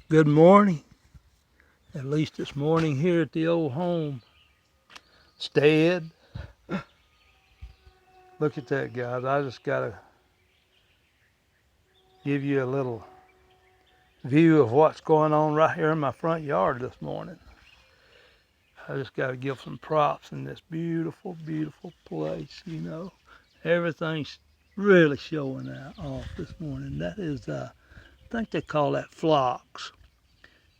Good morning. At least it's morning here at the old homestead. Look at that, guys. I just got to give you a little view of what's going on right here in my front yard this morning. I just got to give some props in this beautiful, beautiful place. Everything's really showing out off this morning. That is, I think they call that phlox.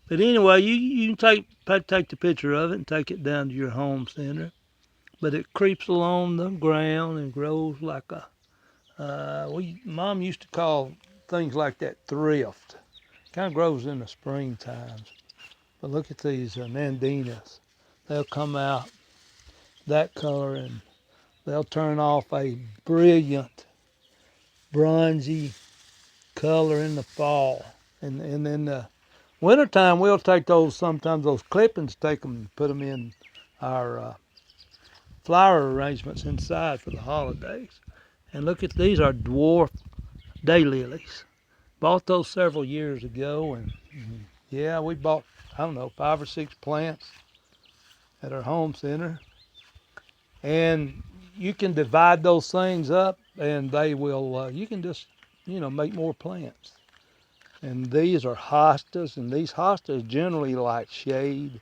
But anyway, you can take the picture of it and take it down to your home center. But it creeps along the ground and grows like Mom used to call things like that thrift. Kind of grows in the spring times. But look at these nandinas. They'll come out that color and they'll turn off a brilliant bronzy color in the fall. And in the wintertime, we'll take sometimes those clippings, take them and put them in our flower arrangements inside for the holidays. And look at these are dwarf daylilies. Bought those several years ago, and yeah, we bought, I don't know, 5 or 6 plants at our home center. And you can divide those things up, and they will, you can just, make more plants. And these are hostas, and these hostas generally like shade.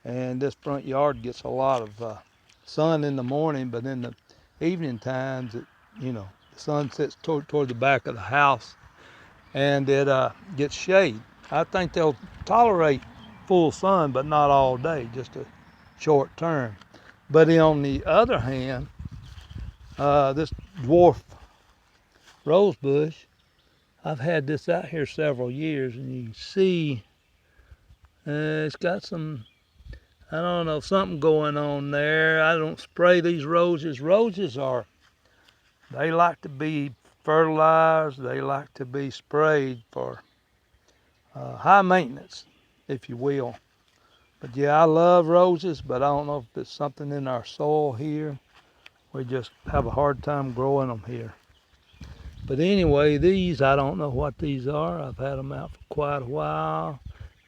And this front yard gets a lot of sun in the morning, but in the evening times, the sun sits toward the back of the house, and it gets shade. I think they'll tolerate full sun, but not all day, just a short term. But on the other hand, this dwarf rose bush, I've had this out here several years, and you can see it's got some, I don't know, something going on there. I don't spray these roses. They like to be fertilized. They like to be sprayed for high maintenance, if you will. But yeah, I love roses, but I don't know if it's something in our soil here. We just have a hard time growing them here. But anyway, these, I don't know what these are. I've had them out for quite a while.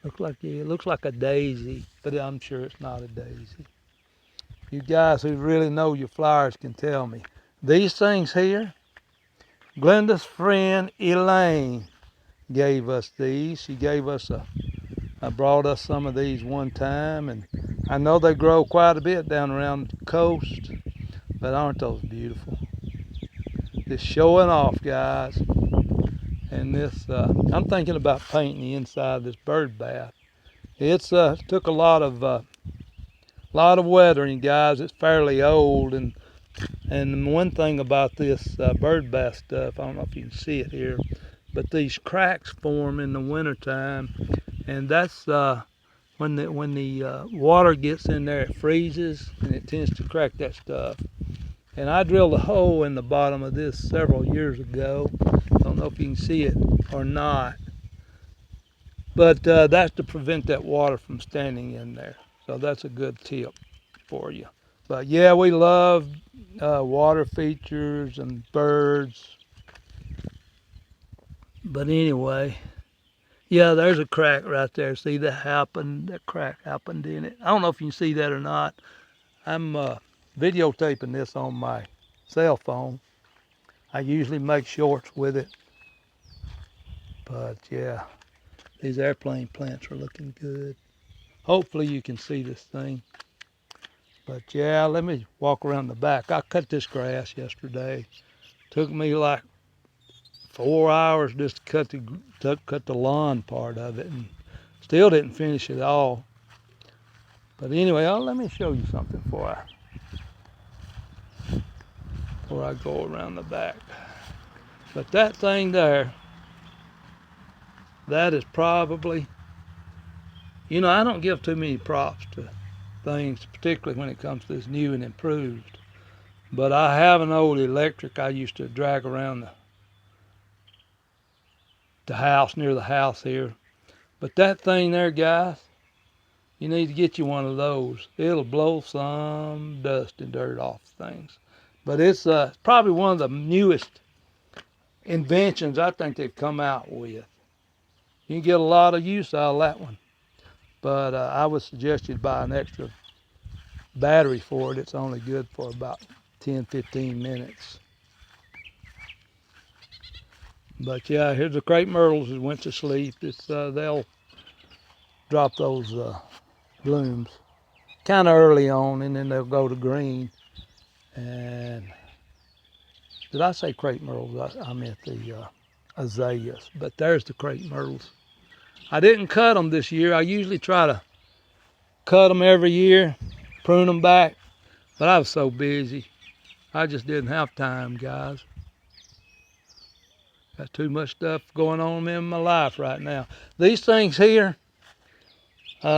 It looks like a daisy, but I'm sure it's not a daisy. You guys who really know your flowers can tell me. These things here, Glenda's friend Elaine gave us these. She brought us some of these one time, and I know they grow quite a bit down around the coast, but aren't those beautiful? Just showing off, guys. And this, I'm thinking about painting the inside of this bird bath. It's took a lot of weathering, guys. It's fairly old, and one thing about this bird bath stuff, I don't know if you can see it here, but these cracks form in the wintertime, and that's when the water gets in there, it freezes, and it tends to crack that stuff. And I drilled a hole in the bottom of this several years ago. I don't know if you can see it or not, but that's to prevent that water from standing in there. So that's a good tip for you. But yeah, we love water features and birds. But anyway, yeah, there's a crack right there. See that happened? That crack happened in it. I don't know if you can see that or not. I'm videotaping this on my cell phone. I usually make shorts with it. But yeah, these airplane plants are looking good. Hopefully you can see this thing. But yeah, let me walk around the back. I cut this grass yesterday. Took me like 4 hours just to cut the lawn part of it, and still didn't finish it all. But anyway, let me show you something before I go around the back. But that thing there, that is probably, I don't give too many props to things, particularly when it comes to this new and improved. But I have an old electric I used to drag around the house, near the house here. But that thing there, guys, you need to get you one of those. It'll blow some dust and dirt off things. But it's probably one of the newest inventions I think they've come out with. You can get a lot of use out of that one. But I would suggest you buy an extra battery for it. It's only good for about 10-15 minutes. But yeah, here's the crepe myrtles that went to sleep. They'll drop those blooms kind of early on, and then they'll go to green. And did I say crepe myrtles? I meant the azaleas. But there's the crepe myrtles. I didn't cut them this year. I usually try to cut them every year, prune them back, but I was so busy. I just didn't have time, guys. Got too much stuff going on in my life right now. These things here, me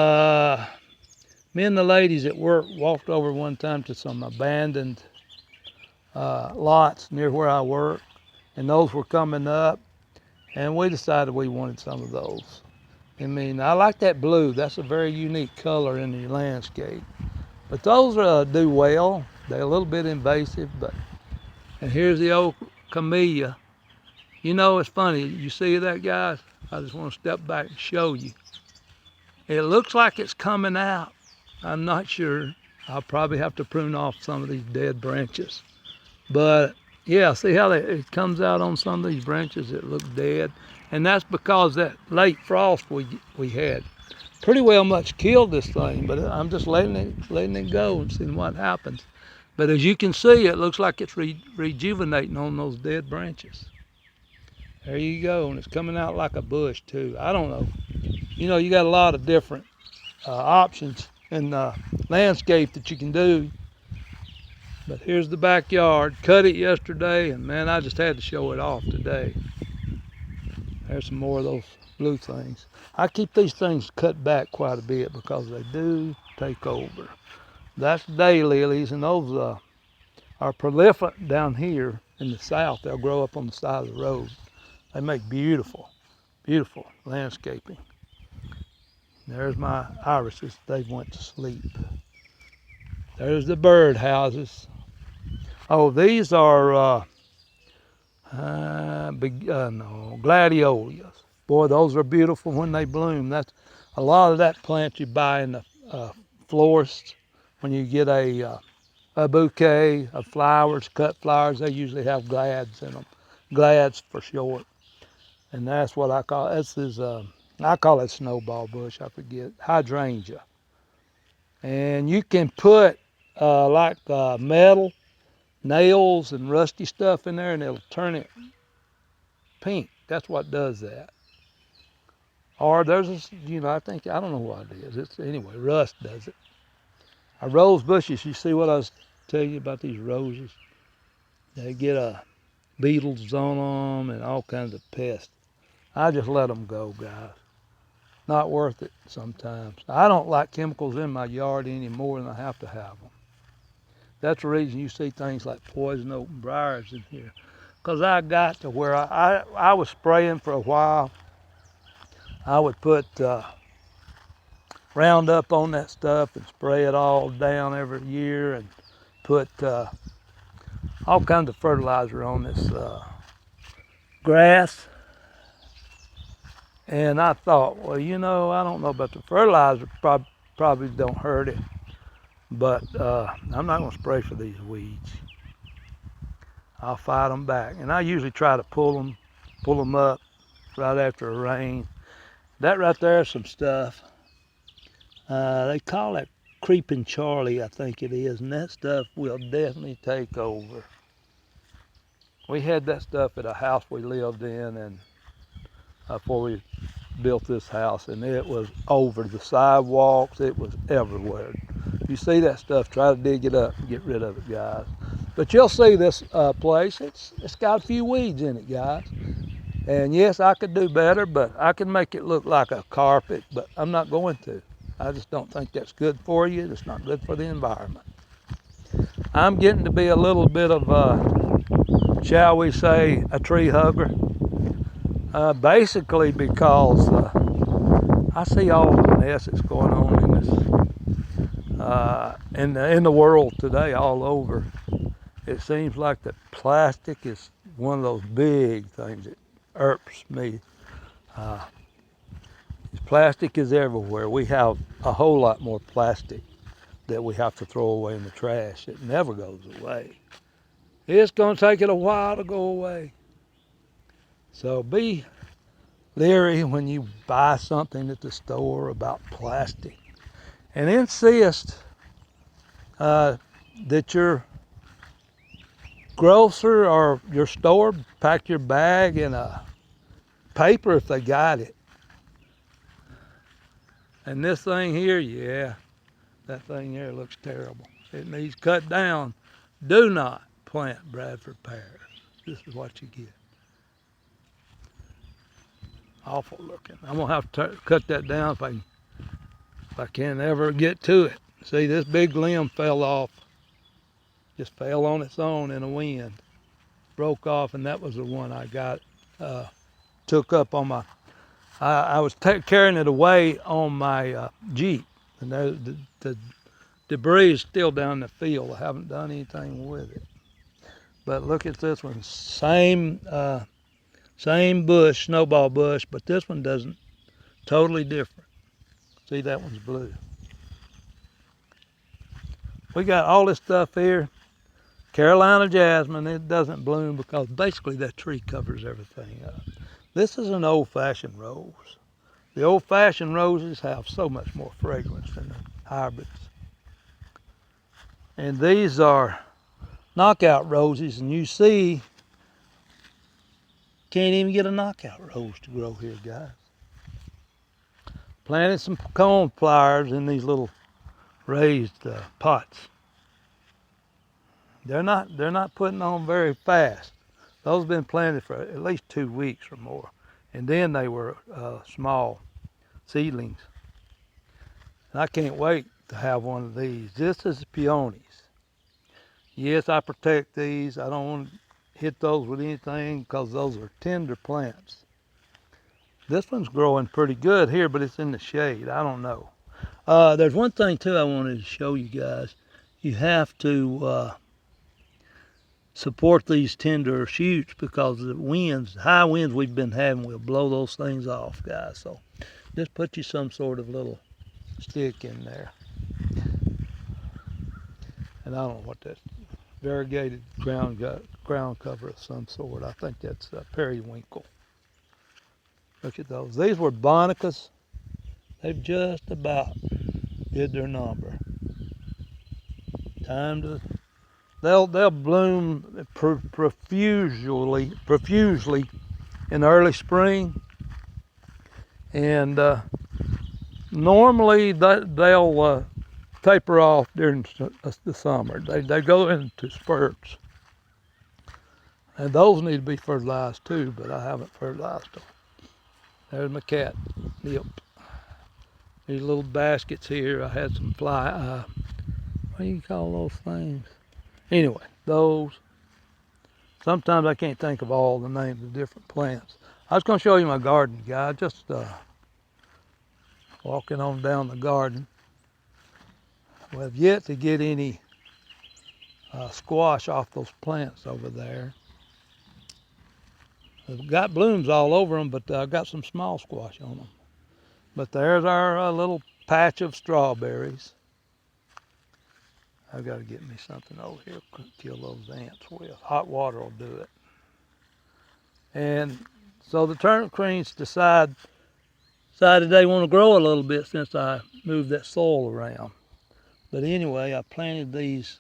and the ladies at work walked over one time to some abandoned lots near where I work, and those were coming up, and we decided we wanted some of those. I mean, I like that blue. That's a very unique color in the landscape. But those do well. They're a little bit invasive, but, and here's the old camellia. You know, it's funny, you see that, guys? I just want to step back and show you. It looks like it's coming out. I'm not sure. I'll probably have to prune off some of these dead branches. But yeah, see how it comes out on some of these branches that look dead? And that's because that late frost we had pretty well much killed this thing, but I'm just letting it go and seeing what happens. But as you can see, it looks like it's rejuvenating on those dead branches. There you go, and it's coming out like a bush too. I don't know. You know, you got a lot of different options in landscape that you can do. But here's the backyard. Cut it yesterday, and man, I just had to show it off today. There's some more of those blue things. I keep these things cut back quite a bit because they do take over. That's daylilies, and those are prolific down here in the south. They'll grow up on the side of the road. They make beautiful, beautiful landscaping. There's my irises. They went to sleep. There's the bird houses. Oh, these are gladiolus. Boy, those are beautiful when they bloom. That's a lot of that plant you buy in the florist. When you get a bouquet of flowers, cut flowers, they usually have glads in them. Glads for short. And that's what I call, I call it snowball bush, I forget, hydrangea. And you can put metal, nails and rusty stuff in there, and it'll turn it pink. That's what does that. Or there's this, I don't know what it is. Anyway, rust does it. Rose bushes, you see what I was telling you about these roses? They get beetles on them and all kinds of pests. I just let them go, guys. Not worth it sometimes. I don't like chemicals in my yard any more than I have to have them. That's the reason you see things like poison oak and briars in here. Because I got to where I was spraying for a while. I would put Roundup on that stuff and spray it all down every year and put all kinds of fertilizer on this grass. And I thought, well, I don't know about the fertilizer, probably don't hurt it, but I'm not going to spray for these weeds. I'll fight them back. And I usually try to pull them up right after a rain. That right there is some stuff. They call it Creeping Charlie, I think it is, and that stuff will definitely take over. We had that stuff at a house we lived in, and before we built this house, and it was over the sidewalks. It was everywhere. If you see that stuff, try to dig it up and get rid of it, guys. But you'll see this place. It's got a few weeds in it, guys. And yes, I could do better, but I can make it look like a carpet, but I'm not going to. I just don't think that's good for you. It's not good for the environment. I'm getting to be a little bit of shall we say, a tree hugger. Basically because I see all the mess that's going on in this, in the world today, all over. It seems like that plastic is one of those big things that irks me. Plastic is everywhere. We have a whole lot more plastic that we have to throw away in the trash. It never goes away. It's going to take it a while to go away. So be leery when you buy something at the store about plastic. And insist that your grocer or your store pack your bag in a paper if they got it. And this thing here, yeah, that thing here looks terrible. It needs cut down. Do not plant Bradford pears. This is what you get. Awful looking. I'm gonna have to cut that down if I can ever get to it. See, this big limb fell off. Just fell on its own in a wind. Broke off, and that was the one I got, took up on my, I was carrying it away on my Jeep. And the debris is still down in the field. I haven't done anything with it. But look at this one. Same bush, snowball bush, but this one doesn't. Totally different. See, that one's blue. We got all this stuff here. Carolina jasmine, it doesn't bloom because basically that tree covers everything up. This is an old-fashioned rose. The old-fashioned roses have so much more fragrance than the hybrids. And these are knockout roses, and you see, can't even get a knockout rose to grow here, guys. Planted some cone flowers in these little raised pots. They're not putting on very fast. Those have been planted for at least 2 weeks or more, and then they were small seedlings. And I can't wait to have one of these. This is peonies. Yes, I protect these. I don't want to hit those with anything because those are tender plants. This one's growing pretty good here, but it's in the shade. I don't know. There's one thing too I wanted to show you guys. You have to support these tender shoots because the winds, high winds we've been having will blow those things off, guys. So just put you some sort of little stick in there. And I don't know what that variegated ground cover of some sort. I think that's periwinkle. Look at those. These were Bonicas. They've just about did their number. Time to, they'll bloom profusely in early spring, and normally they'll taper off during the summer. They go into spurts, and those need to be fertilized too, but I haven't fertilized them. There's my cat. Yep. These little baskets here. I had some what do you call those things? Anyway, those. Sometimes I can't think of all the names of different plants. I was going to show you my garden, guys. Just walking on down the garden. We have yet to get any squash off those plants over there. They've got blooms all over them, but I've got some small squash on them. But there's our little patch of strawberries. I've got to get me something over here to kill those ants with. Hot water will do it. And so the turnip greens decided they want to grow a little bit since I moved that soil around. But anyway, I planted these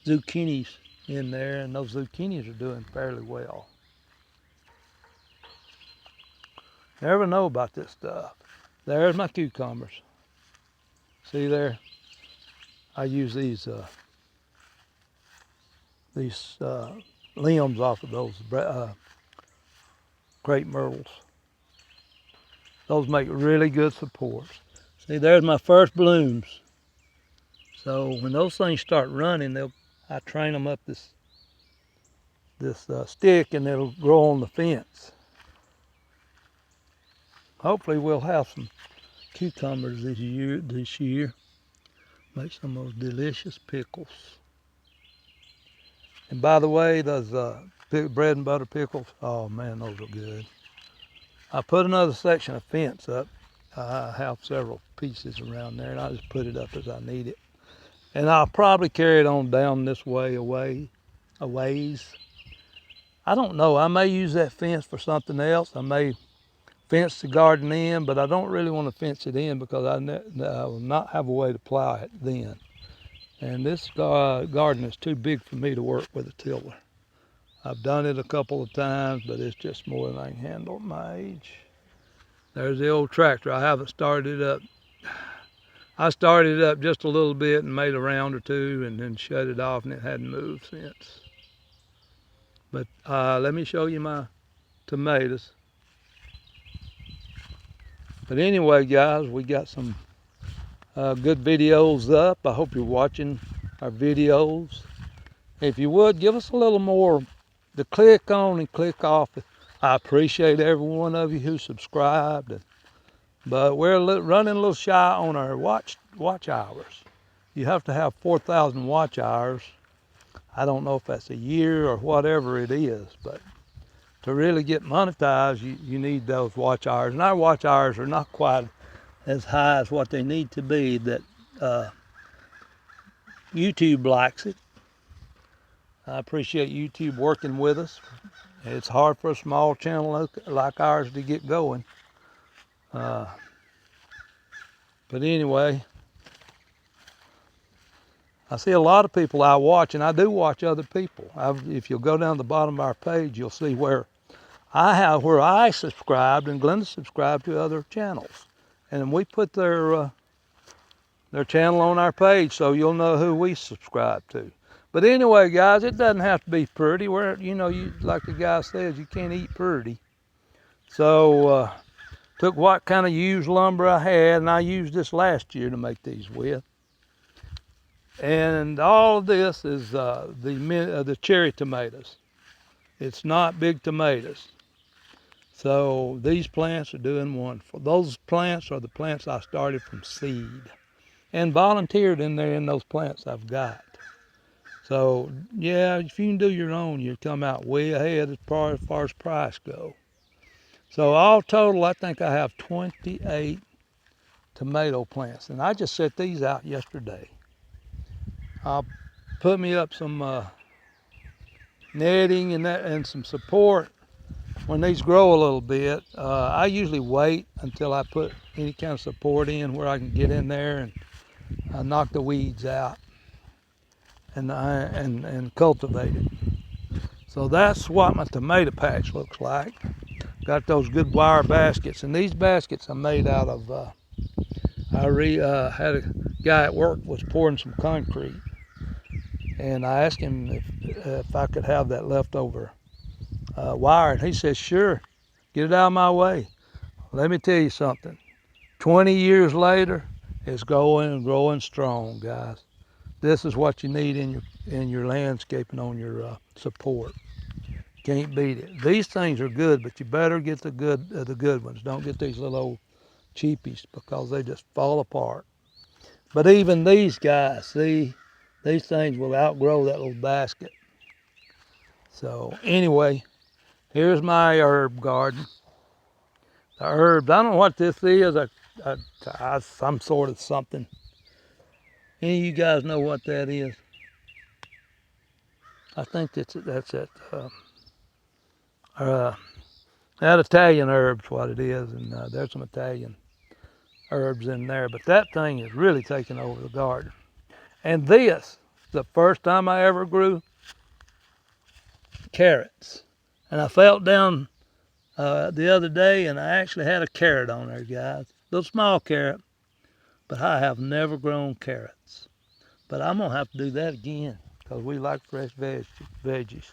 zucchinis in there, and those zucchinis are doing fairly well. Never know about this stuff. There's my cucumbers. See there? I use these limbs off of those crepe myrtles. Those make really good supports. See, there's my first blooms. So when those things start running, I train them up this stick, and it'll grow on the fence. Hopefully we'll have some cucumbers this year. Make some of those delicious pickles. And by the way, those bread and butter pickles, oh man, those are good. I put another section of fence up I have several pieces around there, and I just put it up as I need it. And I'll probably carry it on down this way a ways. I don't know. I may use that fence for something else. I may fence the garden in, but I don't really want to fence it in because I will not have a way to plow it then. And this garden is too big for me to work with a tiller. I've done it a couple of times, but it's just more than I can handle at my age. There's the old tractor. I haven't started it up. I started it up just a little bit and made a round or two and then shut it off, and it hadn't moved since. But let me show you my tomatoes. But anyway, guys, we got some good videos up. I hope you're watching our videos. If you would, give us a little more to click on and click off. I appreciate every one of you who subscribed. But we're running a little shy on our watch hours. You have to have 4,000 watch hours. I don't know if that's a year or whatever it is, but to really get monetized, you need those watch hours. And our watch hours are not quite as high as what they need to be that YouTube likes it. I appreciate YouTube working with us. It's hard for a small channel like ours to get going. But anyway, I see a lot of people I watch, and I do watch other people. If you'll go down the bottom of our page, you'll see where I subscribed and Glenda subscribed to other channels. And we put their channel on our page so you'll know who we subscribe to. But anyway, guys, it doesn't have to be pretty. Like the guy says, you can't eat pretty. So took what kind of used lumber I had, and I used this last year to make these with. And all of this is the cherry tomatoes. It's not big tomatoes. So these plants are doing wonderful. Those plants are the plants I started from seed and volunteered in there in those plants I've got. So yeah, if you can do your own, you'll come out way ahead as far as price go. So all total, I think I have 28 tomato plants, and I just set these out yesterday. I'll put me up some netting and some support when these grow a little bit. I usually wait until I put any kind of support in where I can get in there and knock the weeds out and cultivate it. So that's what my tomato patch looks like. Got those good wire baskets, and these baskets are made out of. I had a guy at work was pouring some concrete, and I asked him if I could have that leftover wire, and he said, "Sure, get it out of my way." Let me tell you something. 20 years later, it's growing strong, guys. This is what you need in your landscaping on your support. Can't beat it. These things are good, but you better get the good ones. Don't get these little old cheapies because they just fall apart. But even these guys, see, these things will outgrow that little basket. So anyway, here's my herb garden. The herbs, I don't know what this is. Some sort of something. Any of you guys know what that is? I think that's it. That Italian herb's what it is, and there's some Italian herbs in there. But that thing is really taking over the garden. And this, the first time I ever grew carrots. And I felt down the other day, and I actually had a carrot on there, guys. Little small carrot, but I have never grown carrots. But I'm gonna have to do that again because we like fresh veggies.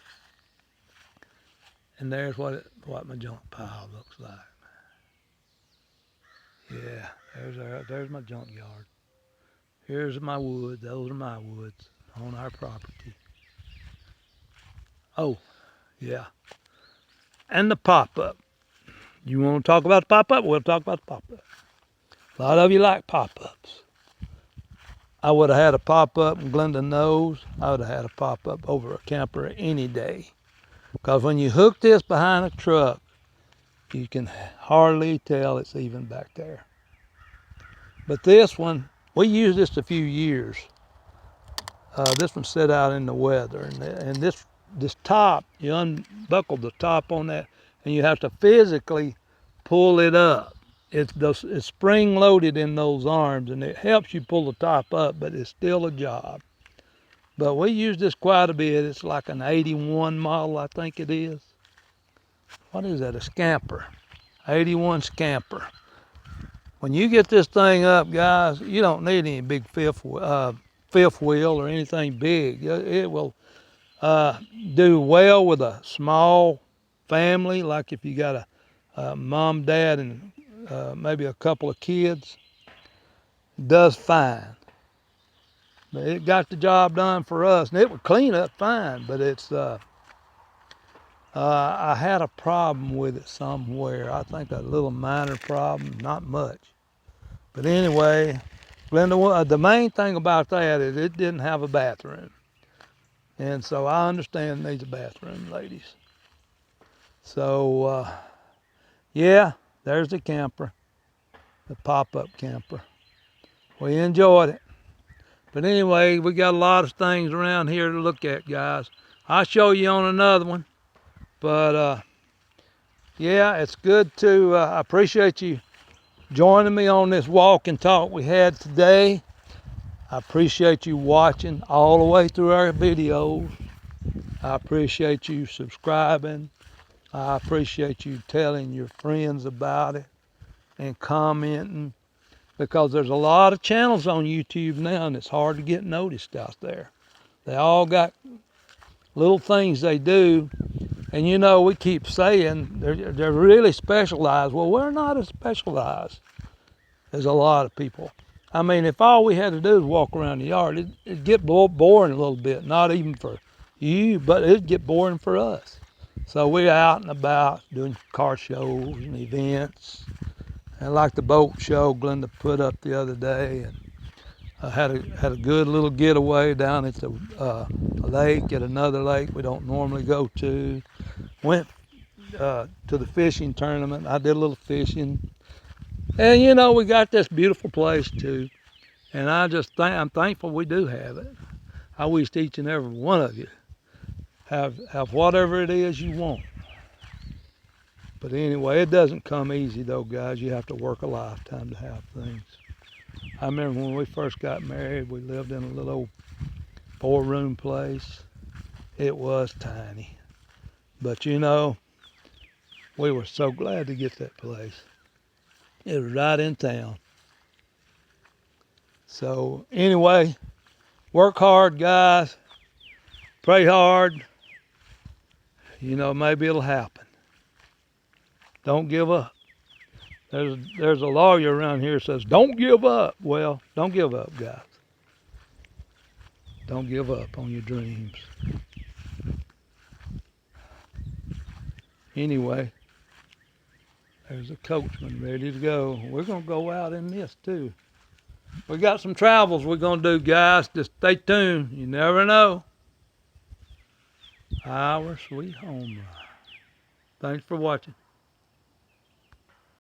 And there's what my junk pile looks like. Yeah, there's my junkyard. Here's my wood. Those are my woods on our property. Oh, yeah. And the pop-up. You want to talk about the pop-up? We'll talk about the pop-up. A lot of you like pop-ups. I would have had a pop-up, and Glenda knows I would have had a pop-up over a camper any day. Because when you hook this behind a truck, you can hardly tell it's even back there. But this one, we used this a few years. This one set out in the weather, and this top, you unbuckle the top on that, and you have to physically pull it up. It's spring loaded in those arms, and it helps you pull the top up, but it's still a job. But we use this quite a bit. It's like an 81 model, I think it is. What is that? A Scamper. 81 Scamper. When you get this thing up, guys, you don't need any big fifth wheel or anything big. It will do well with a small family, like if you got a mom, dad, and maybe a couple of kids. It does fine. But it got the job done for us, and it would clean up fine, but it's I had a problem with it somewhere. I think a little minor problem, not much. But anyway, Glenda, the main thing about that is it didn't have a bathroom. And so I understand it needs a bathroom, ladies. So, yeah, there's the camper, the pop-up camper. We enjoyed it. But anyway, we got a lot of things around here to look at, guys. I'll show you on another one. But, yeah, it's good to, I appreciate you joining me on this walk and talk we had today. I appreciate you watching all the way through our videos. I appreciate you subscribing. I appreciate you telling your friends about it and commenting, because there's a lot of channels on YouTube now and it's hard to get noticed out there. They all got little things they do, and you know, we keep saying they're really specialized. Well, we're not as specialized as a lot of people. I mean, if all we had to do is walk around the yard, it'd get boring a little bit, not even for you, but it'd get boring for us. So we're out and about doing car shows and events, and like the boat show Glenda put up the other day, and I had a good little getaway down at the lake, at another lake we don't normally go to. Went to the fishing tournament. I did a little fishing, and you know, we got this beautiful place too, and I'm thankful we do have it. I wish each and every one of you have whatever it is you want. But anyway, it doesn't come easy though, guys. You have to work a lifetime to have things. I remember when we first got married, we lived in a little old 4-room place. It was tiny. But you know, we were so glad to get that place. It was right in town. So anyway, work hard, guys. Pray hard. You know, maybe it'll happen. Don't give up. There's a lawyer around here that says, don't give up. Well, don't give up, guys. Don't give up on your dreams. Anyway, there's a coachman ready to go. We're going to go out in this too. We got some travels we're going to do, guys. Just stay tuned. You never know. Our sweet home ride. Thanks for watching.